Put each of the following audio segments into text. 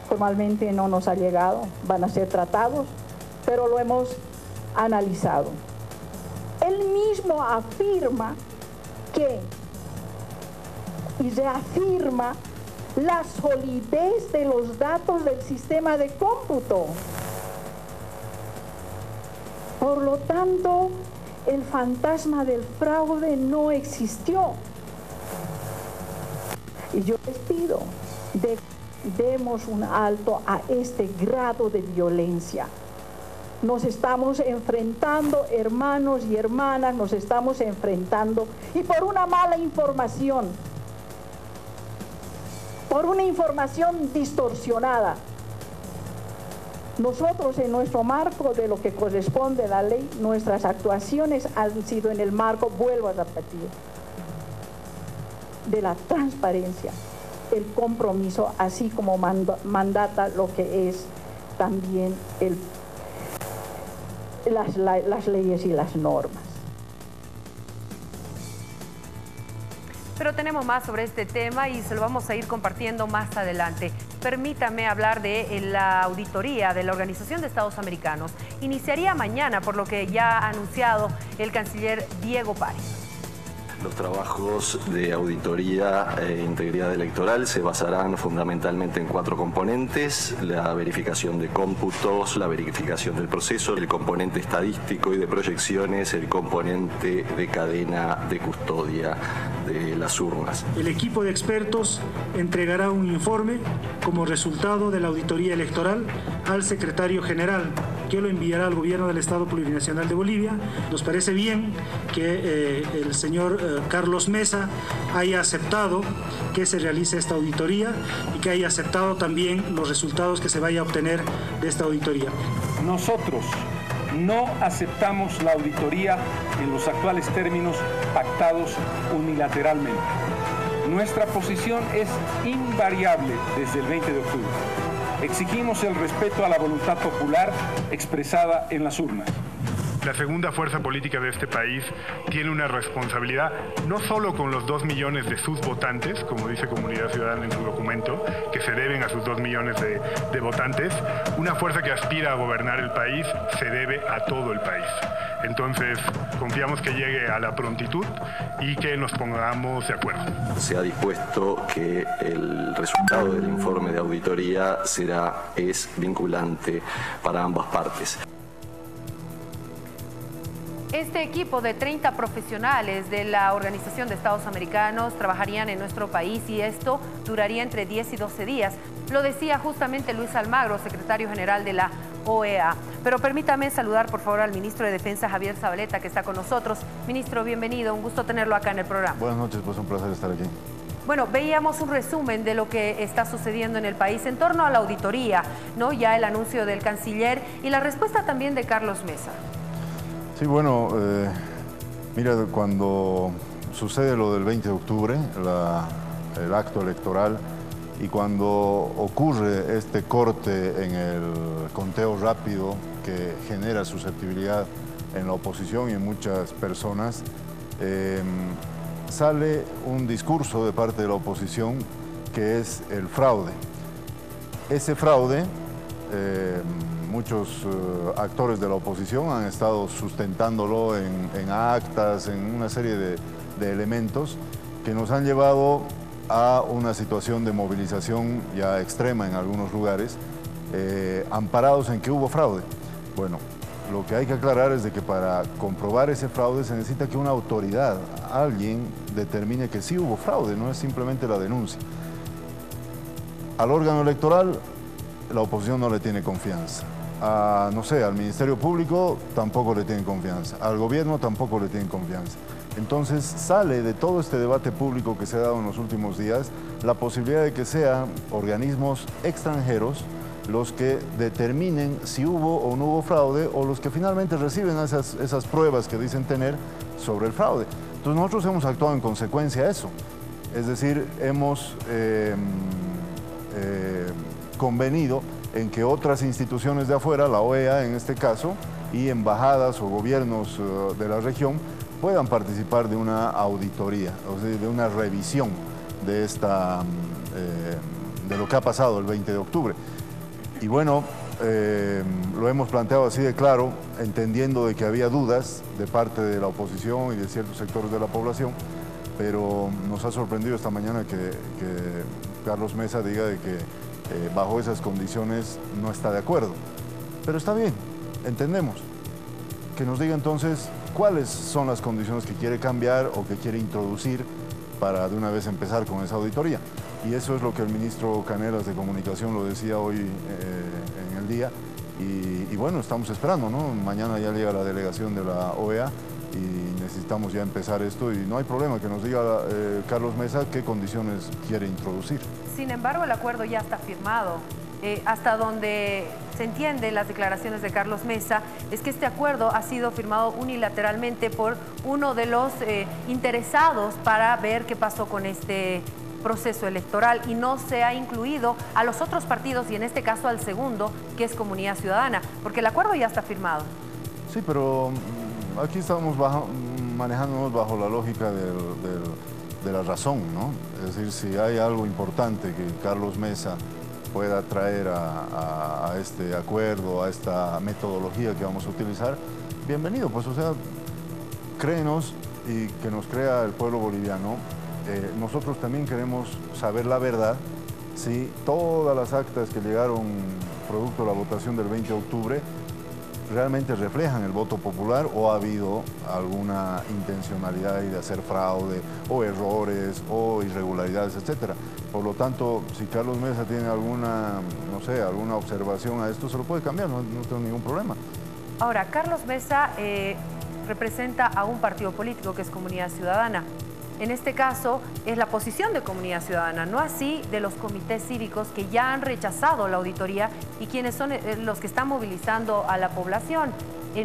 Formalmente no nos ha llegado, van a ser tratados, pero lo hemos analizado. Él mismo afirma que y reafirma la solidez de los datos del sistema de cómputo. Por lo tanto, el fantasma del fraude no existió. Y yo les pido, demos un alto a este grado de violencia. Nos estamos enfrentando, hermanos y hermanas, nos estamos enfrentando, y por una mala información, por una información distorsionada. Nosotros, en nuestro marco de lo que corresponde a la ley, nuestras actuaciones han sido en el marco, vuelvo a repetir, de la transparencia, el compromiso, así como mandata lo que es también las leyes y las normas. Pero tenemos más sobre este tema y se lo vamos a ir compartiendo más adelante. Permítame hablar de la auditoría de la Organización de Estados Americanos. Iniciaría mañana, por lo que ya ha anunciado el canciller Diego Pari. Los trabajos de auditoría e integridad electoral se basarán fundamentalmente en 4 componentes: la verificación de cómputos, la verificación del proceso, el componente estadístico y de proyecciones, el componente de cadena de custodia de las urnas. El equipo de expertos entregará un informe como resultado de la auditoría electoral al secretario general, que lo enviará al gobierno del Estado Plurinacional de Bolivia. Nos parece bien que el señor Carlos Mesa haya aceptado que se realice esta auditoría y que haya aceptado también los resultados que se vaya a obtener de esta auditoría. Nosotros no aceptamos la auditoría en los actuales términos pactados unilateralmente. Nuestra posición es invariable desde el 20 de octubre. Exigimos el respeto a la voluntad popular expresada en las urnas. La segunda fuerza política de este país tiene una responsabilidad no solo con los 2 millones de sus votantes, como dice Comunidad Ciudadana en su documento, que se deben a sus 2 millones de votantes. Una fuerza que aspira a gobernar el país se debe a todo el país. Entonces, confiamos que llegue a la prontitud y que nos pongamos de acuerdo. Se ha dispuesto que el resultado del informe de auditoría es vinculante para ambas partes. Este equipo de 30 profesionales de la Organización de Estados Americanos trabajarían en nuestro país y esto duraría entre 10 y 12 días. Lo decía justamente Luis Almagro, secretario general de la OEA. Pero permítame saludar por favor al ministro de Defensa, Javier Zabaleta, que está con nosotros. Ministro, bienvenido, un gusto tenerlo acá en el programa. Buenas noches, pues un placer estar aquí. Bueno, veíamos un resumen de lo que está sucediendo en el país en torno a la auditoría, ¿no? Ya el anuncio del canciller y la respuesta también de Carlos Mesa. Sí, bueno, mira, cuando sucede lo del 20 de octubre, el acto electoral, y cuando ocurre este corte en el conteo rápido que genera susceptibilidad en la oposición y en muchas personas, sale un discurso de parte de la oposición que es el fraude. Ese fraude, muchos actores de la oposición han estado sustentándolo en actas, en una serie de elementos que nos han llevado a una situación de movilización ya extrema en algunos lugares, amparados en que hubo fraude. Bueno, lo que hay que aclarar es de que para comprobar ese fraude se necesita que una autoridad, alguien, determine que sí hubo fraude, no es simplemente la denuncia. Al órgano electoral la oposición no le tiene confianza. No sé, al Ministerio Público tampoco le tienen confianza, al gobierno tampoco le tienen confianza. Entonces sale de todo este debate público que se ha dado en los últimos días la posibilidad de que sean organismos extranjeros los que determinen si hubo o no hubo fraude o los que finalmente reciben esas pruebas que dicen tener sobre el fraude. Entonces nosotros hemos actuado en consecuencia a eso, es decir, hemos convenido en que otras instituciones de afuera, la OEA en este caso, y embajadas o gobiernos de la región puedan participar de una auditoría, o sea, de una revisión de lo que ha pasado el 20 de octubre. Y bueno, lo hemos planteado así de claro, entendiendo de que había dudas de parte de la oposición y de ciertos sectores de la población, pero nos ha sorprendido esta mañana que Carlos Mesa diga de que bajo esas condiciones no está de acuerdo. Pero está bien, entendemos. Que nos diga entonces cuáles son las condiciones que quiere cambiar o que quiere introducir para de una vez empezar con esa auditoría. Y eso es lo que el ministro Canelas de Comunicación lo decía hoy en el día. Y bueno, estamos esperando, ¿no? Mañana ya llega la delegación de la OEA y necesitamos ya empezar esto y no hay problema que nos diga Carlos Mesa qué condiciones quiere introducir. Sin embargo, el acuerdo ya está firmado. Hasta donde se entiende las declaraciones de Carlos Mesa, es que este acuerdo ha sido firmado unilateralmente por uno de los interesados para ver qué pasó con este proceso electoral y no se ha incluido a los otros partidos y en este caso al segundo, que es Comunidad Ciudadana, porque el acuerdo ya está firmado. Sí, pero aquí estamos manejándonos bajo la lógica de la razón, ¿no? Es decir, si hay algo importante que Carlos Mesa pueda traer a este acuerdo, a esta metodología que vamos a utilizar, bienvenido, pues o sea, créenos y que nos crea el pueblo boliviano. Nosotros también queremos saber la verdad, si todas las actas que llegaron producto de la votación del 20 de octubre realmente reflejan el voto popular o ha habido alguna intencionalidad de hacer fraude o errores o irregularidades, etcétera. Por lo tanto, si Carlos Mesa tiene alguna, no sé, alguna observación a esto, se lo puede cambiar, no tengo ningún problema. Ahora, Carlos Mesa representa a un partido político que es Comunidad Ciudadana. En este caso es la posición de Comunidad Ciudadana, no así de los comités cívicos que ya han rechazado la auditoría y quienes son los que están movilizando a la población.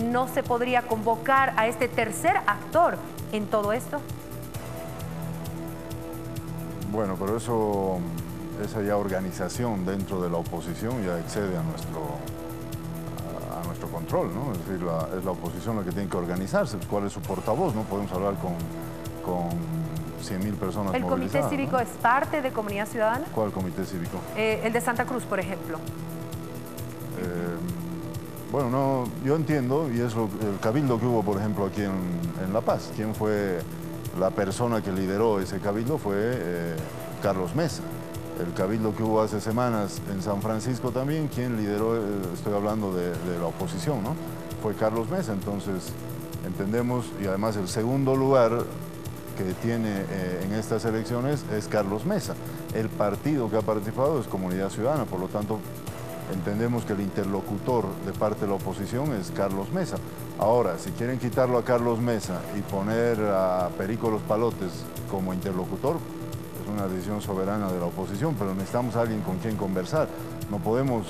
¿No se podría convocar a este tercer actor en todo esto? Bueno, pero esa ya organización dentro de la oposición ya excede a nuestro control, ¿no? Es decir, es la oposición la que tiene que organizarse. ¿Cuál es su portavoz? No podemos hablar con 100.000 personas ¿El comité cívico, ¿no?, es parte de Comunidad Ciudadana? ¿Cuál comité cívico? El de Santa Cruz, por ejemplo. Bueno, no, yo entiendo, y es el cabildo que hubo, por ejemplo, aquí en La Paz. ¿Quién fue la persona que lideró ese cabildo? Fue Carlos Mesa. El cabildo que hubo hace semanas en San Francisco también, ¿quién lideró? Estoy hablando de la oposición, ¿no? Fue Carlos Mesa. Entonces, entendemos, y además el segundo lugar que tiene en estas elecciones es Carlos Mesa. El partido que ha participado es Comunidad Ciudadana, por lo tanto, entendemos que el interlocutor de parte de la oposición es Carlos Mesa. Ahora, si quieren quitarlo a Carlos Mesa y poner a Perico Los Palotes como interlocutor, es una decisión soberana de la oposición, pero necesitamos a alguien con quien conversar. No podemos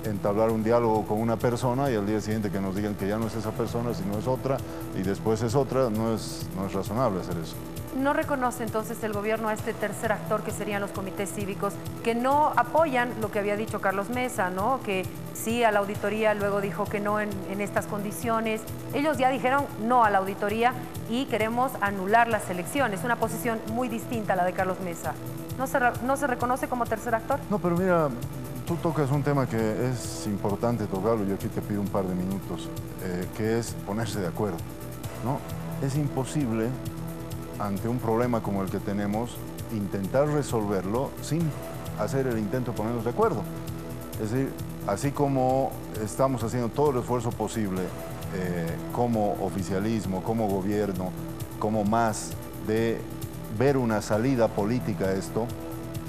entablar un diálogo con una persona y al día siguiente que nos digan que ya no es esa persona, sino es otra, y después es otra, no es razonable hacer eso. ¿No reconoce entonces el gobierno a este tercer actor que serían los comités cívicos que no apoyan lo que había dicho Carlos Mesa, ¿no? Que sí a la auditoría, luego dijo que no en estas condiciones? Ellos ya dijeron no a la auditoría y queremos anular las elecciones, una posición muy distinta a la de Carlos Mesa. ¿No se reconoce como tercer actor? No, pero mira, tú tocas un tema que es importante tocarlo, yo aquí te pido un par de minutos, que es ponerse de acuerdo, ¿no? Es imposible, ante un problema como el que tenemos, intentar resolverlo sin hacer el intento de ponernos de acuerdo. Es decir, así como estamos haciendo todo el esfuerzo posible como oficialismo, como gobierno, como más de ver una salida política a esto,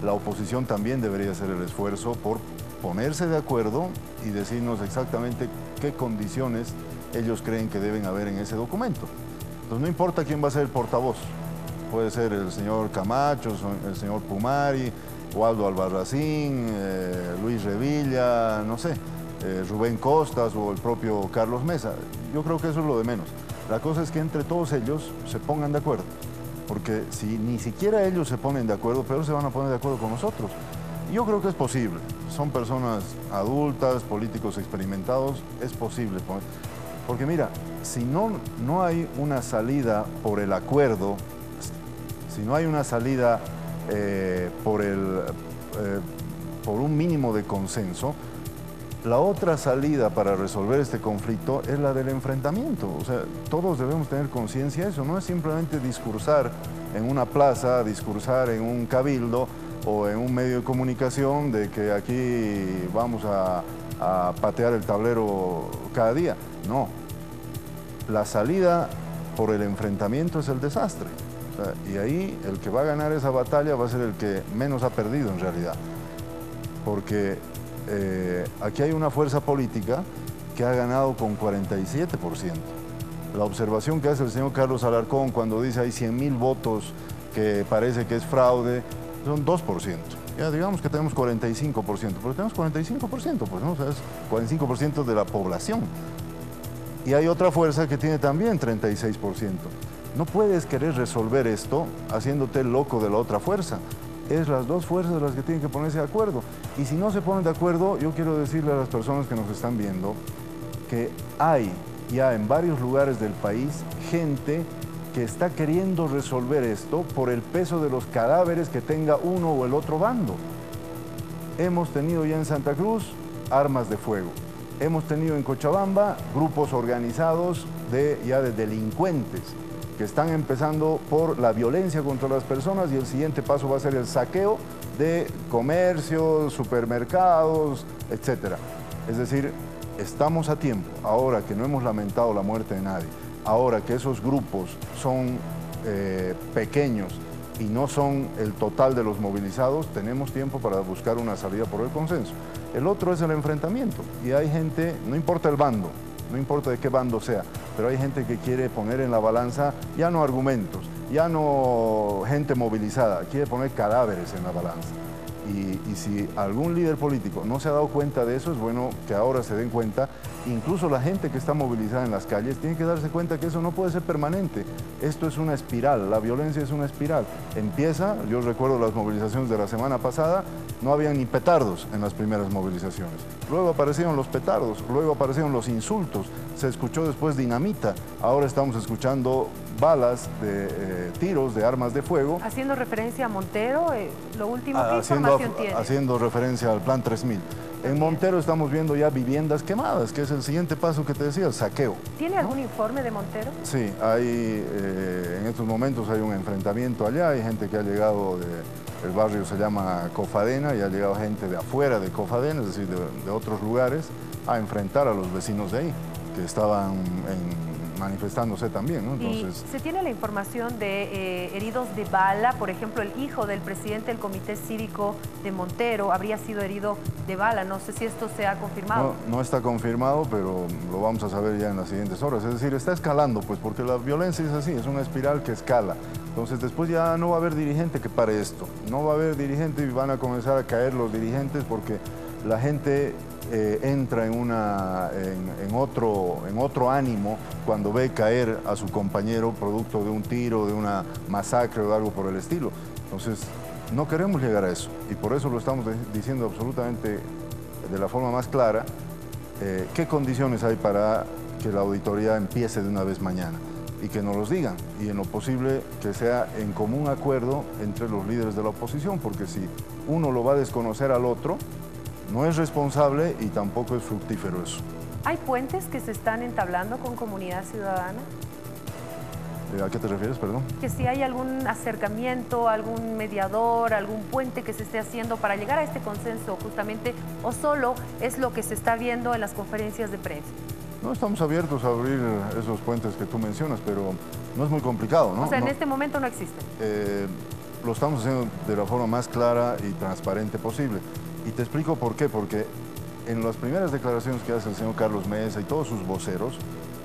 la oposición también debería hacer el esfuerzo por ponerse de acuerdo y decirnos exactamente qué condiciones ellos creen que deben haber en ese documento. Entonces no importa quién va a ser el portavoz, puede ser el señor Camacho, el señor Pumari, Waldo Albarracín, Luis Revilla, no sé, Rubén Costas o el propio Carlos Mesa. Yo creo que eso es lo de menos. La cosa es que entre todos ellos se pongan de acuerdo, porque si ni siquiera ellos se ponen de acuerdo, peor se van a poner de acuerdo con nosotros. Yo creo que es posible. Son personas adultas, políticos experimentados, es posible. Porque mira, si no hay una salida por el acuerdo, si no hay una salida por por un mínimo de consenso, la otra salida para resolver este conflicto es la del enfrentamiento. O sea, todos debemos tener conciencia de eso. No es simplemente discursar en una plaza, discursar en un cabildo o en un medio de comunicación de que aquí vamos a patear el tablero cada día. No. La salida por el enfrentamiento es el desastre. O sea, y ahí el que va a ganar esa batalla va a ser el que menos ha perdido en realidad. Porque aquí hay una fuerza política que ha ganado con 47%. La observación que hace el señor Carlos Alarcón cuando dice hay 100.000 votos que parece que es fraude, son 2%. Ya digamos que tenemos 45%, pero tenemos 45%, pues no, o sea, es 45% de la población. Y hay otra fuerza que tiene también 36%. No puedes querer resolver esto haciéndote el loco de la otra fuerza. Es las dos fuerzas las que tienen que ponerse de acuerdo. Y si no se ponen de acuerdo, yo quiero decirle a las personas que nos están viendo que hay ya en varios lugares del país gente que está queriendo resolver esto por el peso de los cadáveres que tenga uno o el otro bando. Hemos tenido ya en Santa Cruz armas de fuego. Hemos tenido en Cochabamba grupos organizados de delincuentes que están empezando por la violencia contra las personas y el siguiente paso va a ser el saqueo de comercios, supermercados, etc. Es decir, estamos a tiempo, ahora que no hemos lamentado la muerte de nadie, ahora que esos grupos son pequeños y no son el total de los movilizados, tenemos tiempo para buscar una salida por el consenso. El otro es el enfrentamiento y hay gente, no importa el bando, no importa de qué bando sea, pero hay gente que quiere poner en la balanza ya no argumentos, ya no gente movilizada, quiere poner cadáveres en la balanza. Y si algún líder político no se ha dado cuenta de eso, es bueno que ahora se den cuenta. Incluso la gente que está movilizada en las calles tiene que darse cuenta que eso no puede ser permanente. Esto es una espiral, la violencia es una espiral. Empieza, yo recuerdo las movilizaciones de la semana pasada, no había ni petardos en las primeras movilizaciones. Luego aparecieron los petardos, luego aparecieron los insultos, se escuchó después dinamita, ahora estamos escuchando balas, de tiros, de armas de fuego. Haciendo referencia a Montero, lo último, ¿qué información tiene? Haciendo referencia al Plan 3000. En Montero estamos viendo ya viviendas quemadas, que es el siguiente paso que te decía, el saqueo. ¿Tiene algún informe de Montero? Sí, hay, en estos momentos hay un enfrentamiento allá, hay gente que ha llegado el barrio se llama Cofadena y ha llegado gente de afuera de Cofadena, es decir, de otros lugares, a enfrentar a los vecinos de ahí, que estaban manifestándose también, ¿no? Entonces, ¿y se tiene la información de heridos de bala? Por ejemplo, el hijo del presidente del Comité Cívico de Montero habría sido herido de bala. No sé si esto se ha confirmado. No está confirmado, pero lo vamos a saber ya en las siguientes horas. Es decir, está escalando, pues, porque la violencia es así, es una espiral que escala. Entonces, después ya no va a haber dirigente que pare esto. No va a haber dirigente y van a comenzar a caer los dirigentes porque la gente entra en otro ánimo cuando ve caer a su compañero producto de un tiro, de una masacre o de algo por el estilo. Entonces, no queremos llegar a eso y por eso lo estamos diciendo absolutamente de la forma más clara. ¿Qué condiciones hay para que la auditoría empiece de una vez mañana? Y que nos los digan, y en lo posible que sea en común acuerdo entre los líderes de la oposición, porque si uno lo va a desconocer al otro, no es responsable y tampoco es fructífero eso. ¿Hay puentes que se están entablando con comunidad ciudadana? ¿A qué te refieres, perdón? Que si hay algún acercamiento, algún mediador, algún puente que se esté haciendo para llegar a este consenso justamente, o solo es lo que se está viendo en las conferencias de prensa. No, estamos abiertos a abrir esos puentes que tú mencionas, pero no es muy complicado, ¿no? O sea, en este momento no existen. Lo estamos haciendo de la forma más clara y transparente posible. Y te explico por qué, porque en las primeras declaraciones que hace el señor Carlos Mesa y todos sus voceros,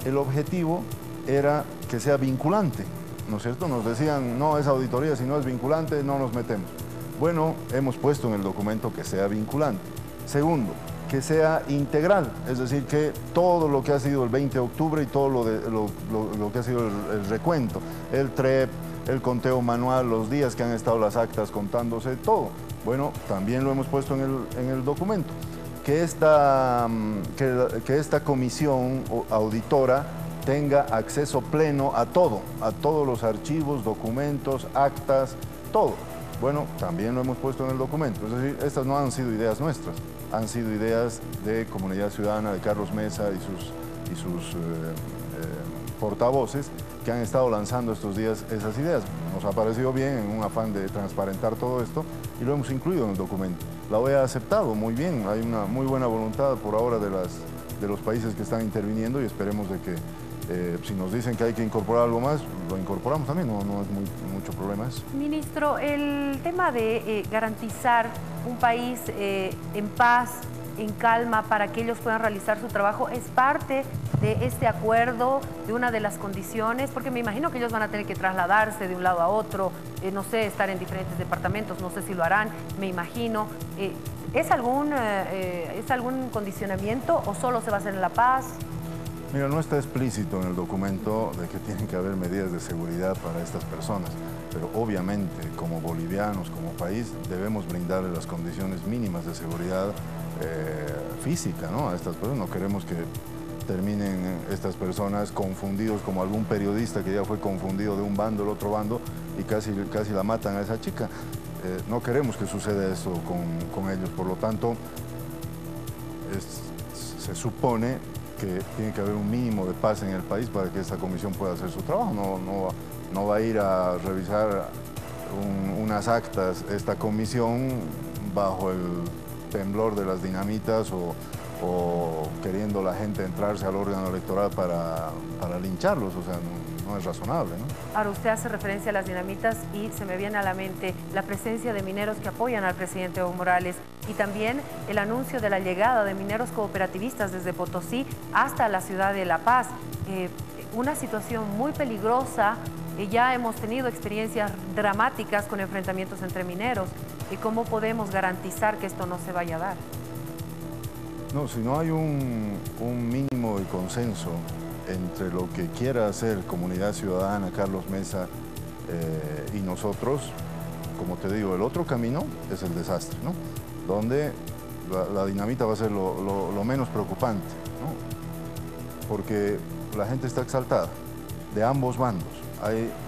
el objetivo era que sea vinculante, ¿no es cierto? Nos decían, no es auditoría, si no es vinculante, no nos metemos. Bueno, hemos puesto en el documento que sea vinculante. Segundo, que sea integral, es decir, que todo lo que ha sido el 20 de octubre y todo lo que ha sido el recuento, el TREP, el conteo manual, los días que han estado las actas contándose, todo. Bueno, también lo hemos puesto en el documento. Que esta comisión auditora tenga acceso pleno a todo, a todos los archivos, documentos, actas, todo. Bueno, también lo hemos puesto en el documento. Es decir, estas no han sido ideas nuestras, han sido ideas de Comunidad Ciudadana, de Carlos Mesa y sus portavoces que han estado lanzando estos días esas ideas. Nos ha parecido bien en un afán de transparentar todo esto y lo hemos incluido en el documento. La OEA ha aceptado muy bien, hay una muy buena voluntad por ahora de los países que están interviniendo y esperemos de que si nos dicen que hay que incorporar algo más, lo incorporamos también, no es mucho problema eso. Ministro, el tema de garantizar un país en paz, en calma, para que ellos puedan realizar su trabajo, ¿es parte de este acuerdo, de una de las condiciones? Porque me imagino que ellos van a tener que trasladarse de un lado a otro, no sé, estar en diferentes departamentos, no sé si lo harán, me imagino. ¿Es algún condicionamiento o solo se va a hacer en La Paz? Mira, no está explícito en el documento de que tienen que haber medidas de seguridad para estas personas, pero obviamente como bolivianos, como país, debemos brindarle las condiciones mínimas de seguridad física, ¿no?, a estas personas. No queremos que terminen estas personas confundidos como algún periodista que ya fue confundido de un bando al otro bando y casi la matan a esa chica. No queremos que suceda eso con ellos, por lo tanto, se supone que tiene que haber un mínimo de paz en el país para que esta comisión pueda hacer su trabajo. No va a ir a revisar unas actas esta comisión bajo el temblor de las dinamitas o queriendo la gente entrarse al órgano electoral para lincharlos, o sea, no es razonable, ¿no? Ahora, usted hace referencia a las dinamitas y se me viene a la mente la presencia de mineros que apoyan al presidente Evo Morales y también el anuncio de la llegada de mineros cooperativistas desde Potosí hasta la ciudad de La Paz. Una situación muy peligrosa, ya hemos tenido experiencias dramáticas con enfrentamientos entre mineros. ¿Cómo podemos garantizar que esto no se vaya a dar? No, si no hay un mínimo de consenso entre lo que quiera hacer Comunidad Ciudadana, Carlos Mesa y nosotros, como te digo, el otro camino es el desastre, ¿no? Donde la dinamita va a ser lo menos preocupante, ¿no? Porque la gente está exaltada de ambos bandos.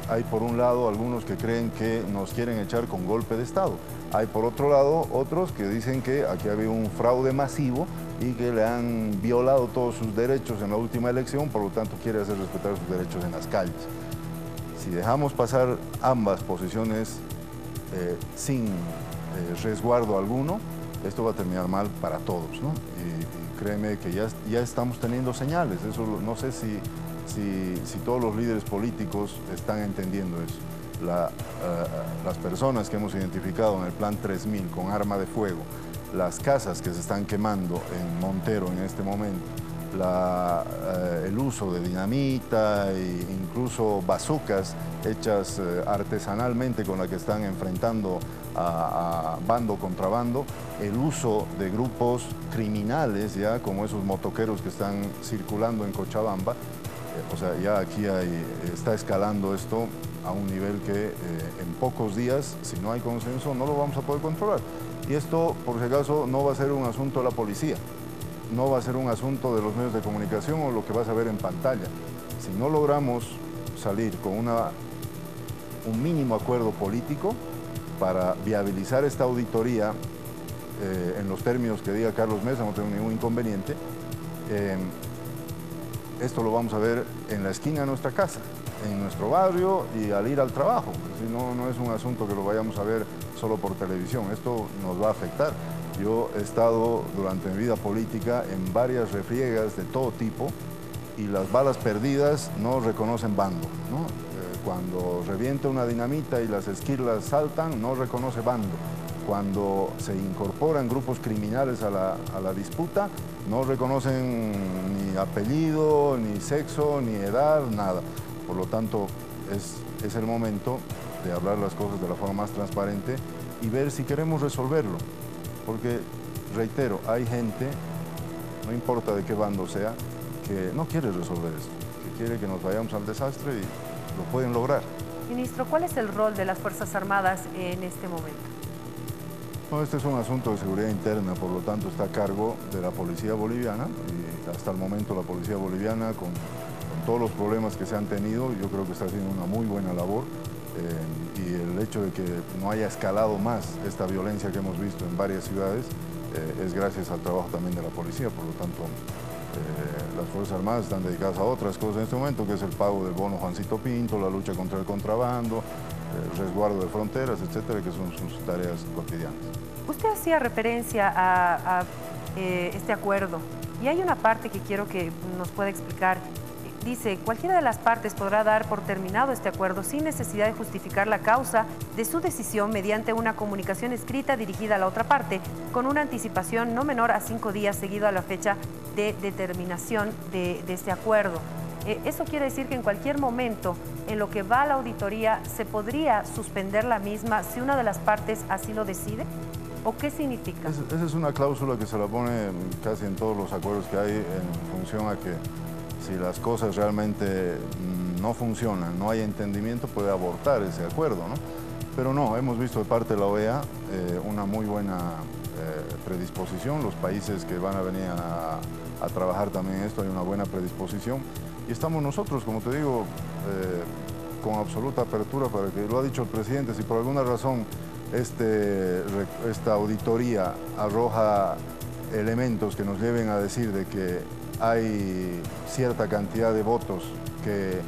Hay por un lado algunos que creen que nos quieren echar con golpe de Estado. Hay por otro lado otros que dicen que aquí había un fraude masivo y que le han violado todos sus derechos en la última elección, por lo tanto quiere hacer respetar sus derechos en las calles. Si dejamos pasar ambas posiciones sin resguardo alguno, esto va a terminar mal para todos, ¿no? Y créeme que ya estamos teniendo señales. Eso no sé si todos los líderes políticos están entendiendo eso. Las personas que hemos identificado en el Plan 3000 con arma de fuego, las casas que se están quemando en Montero en este momento, el uso de dinamita e incluso bazucas hechas artesanalmente con la que están enfrentando a bando contra bando, el uso de grupos criminales, ya como esos motoqueros que están circulando en Cochabamba. O sea, ya aquí está escalando esto a un nivel que en pocos días, si no hay consenso, no lo vamos a poder controlar. Y esto, por si acaso, no va a ser un asunto de la policía, no va a ser un asunto de los medios de comunicación o lo que vas a ver en pantalla. Si no logramos salir con un mínimo acuerdo político para viabilizar esta auditoría en los términos que diga Carlos Mesa, no tengo ningún inconveniente, esto lo vamos a ver en la esquina de nuestra casa, en nuestro barrio y al ir al trabajo. No es un asunto que lo vayamos a ver solo por televisión, esto nos va a afectar. Yo he estado durante mi vida política en varias refriegas de todo tipo y las balas perdidas no reconocen bando, ¿no? Cuando revienta una dinamita y las esquirlas saltan, no reconoce bando. Cuando se incorporan grupos criminales a la disputa, no reconocen ni apellido, ni sexo, ni edad, nada. Por lo tanto, es el momento de hablar las cosas de la forma más transparente y ver si queremos resolverlo. Porque, reitero, hay gente, no importa de qué bando sea, que no quiere resolver esto, que quiere que nos vayamos al desastre y lo pueden lograr. Ministro, ¿cuál es el rol de las Fuerzas Armadas en este momento? No, este es un asunto de seguridad interna, por lo tanto está a cargo de la Policía Boliviana y hasta el momento la Policía Boliviana, con todos los problemas que se han tenido, yo creo que está haciendo una muy buena labor. Y el hecho de que no haya escalado más esta violencia que hemos visto en varias ciudades es gracias al trabajo también de la policía. Por lo tanto, las Fuerzas Armadas están dedicadas a otras cosas en este momento, que es el pago del bono Juancito Pinto, la lucha contra el contrabando, el resguardo de fronteras, etcétera, que son sus tareas cotidianas. Usted hacía referencia a este acuerdo y hay una parte que quiero que nos pueda explicar. Dice, cualquiera de las partes podrá dar por terminado este acuerdo sin necesidad de justificar la causa de su decisión mediante una comunicación escrita dirigida a la otra parte, con una anticipación no menor a 5 días seguido a la fecha de determinación de este acuerdo. Eso quiere decir que en cualquier momento en lo que va a la auditoría se podría suspender la misma si una de las partes así lo decide. ¿O qué significa? Esa es una cláusula que se la pone casi en todos los acuerdos que hay en función a que si las cosas realmente no funcionan, no hay entendimiento, puede abortar ese acuerdo, ¿no? Pero no, hemos visto de parte de la OEA una muy buena predisposición. Los países que van a venir a trabajar también esto, hay una buena predisposición. Y estamos nosotros, como te digo, con absoluta apertura para que, lo ha dicho el presidente, si por alguna razón esta auditoría arroja elementos que nos lleven a decir de que hay cierta cantidad de votos que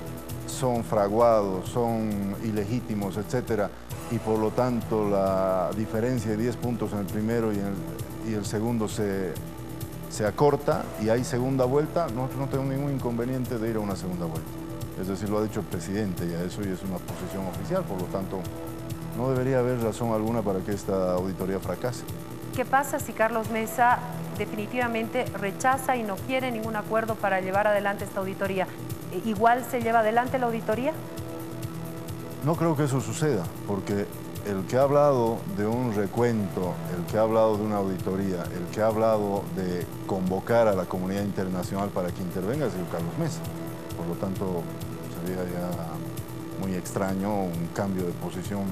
son fraguados, son ilegítimos, etcétera, y por lo tanto la diferencia de 10 puntos en el primero y el segundo se acorta y hay segunda vuelta, nosotros no tenemos ningún inconveniente de ir a una segunda vuelta. Es decir, lo ha dicho el presidente ya eso y es una posición oficial, por lo tanto no debería haber razón alguna para que esta auditoría fracase. ¿Qué pasa si Carlos Mesa definitivamente rechaza y no quiere ningún acuerdo para llevar adelante esta auditoría? ¿Igual se lleva adelante la auditoría? No creo que eso suceda, porque el que ha hablado de un recuento, el que ha hablado de una auditoría, el que ha hablado de convocar a la comunidad internacional para que intervenga ha sido Carlos Mesa. Por lo tanto, sería ya muy extraño un cambio de posición,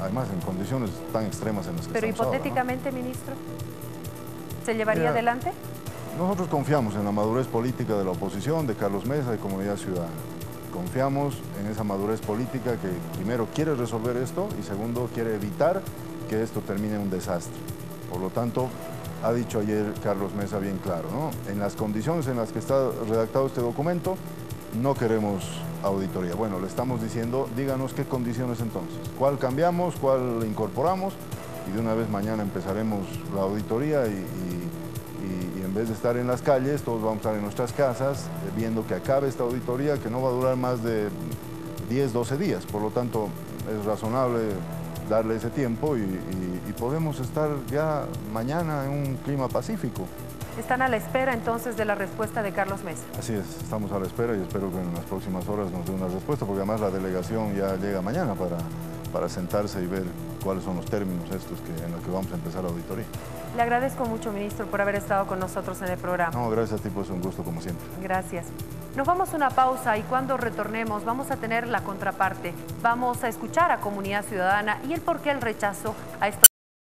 además en condiciones tan extremas en las que Pero estamos hipotéticamente, ahora, ¿no? Ministro, ¿se llevaría adelante? Nosotros confiamos en la madurez política de la oposición, de Carlos Mesa y Comunidad Ciudadana. Confiamos en esa madurez política que primero quiere resolver esto y segundo quiere evitar que esto termine en un desastre. Por lo tanto, ha dicho ayer Carlos Mesa bien claro, ¿no? En las condiciones en las que está redactado este documento, no queremos auditoría. Bueno, le estamos diciendo, díganos qué condiciones entonces, cuál cambiamos, cuál incorporamos y de una vez mañana empezaremos la auditoría y en vez de estar en las calles, todos vamos a estar en nuestras casas viendo que acabe esta auditoría que no va a durar más de 10, 12 días. Por lo tanto, es razonable darle ese tiempo y podemos estar ya mañana en un clima pacífico. ¿Están a la espera entonces de la respuesta de Carlos Mesa? Así es, estamos a la espera y espero que en las próximas horas nos dé una respuesta, porque además la delegación ya llega mañana para sentarse y ver cuáles son los términos estos en los que vamos a empezar la auditoría. Le agradezco mucho, ministro, por haber estado con nosotros en el programa. No, gracias a ti, pues un gusto como siempre. Gracias. Nos vamos a una pausa y cuando retornemos vamos a tener la contraparte. Vamos a escuchar a Comunidad Ciudadana y el por qué el rechazo a esta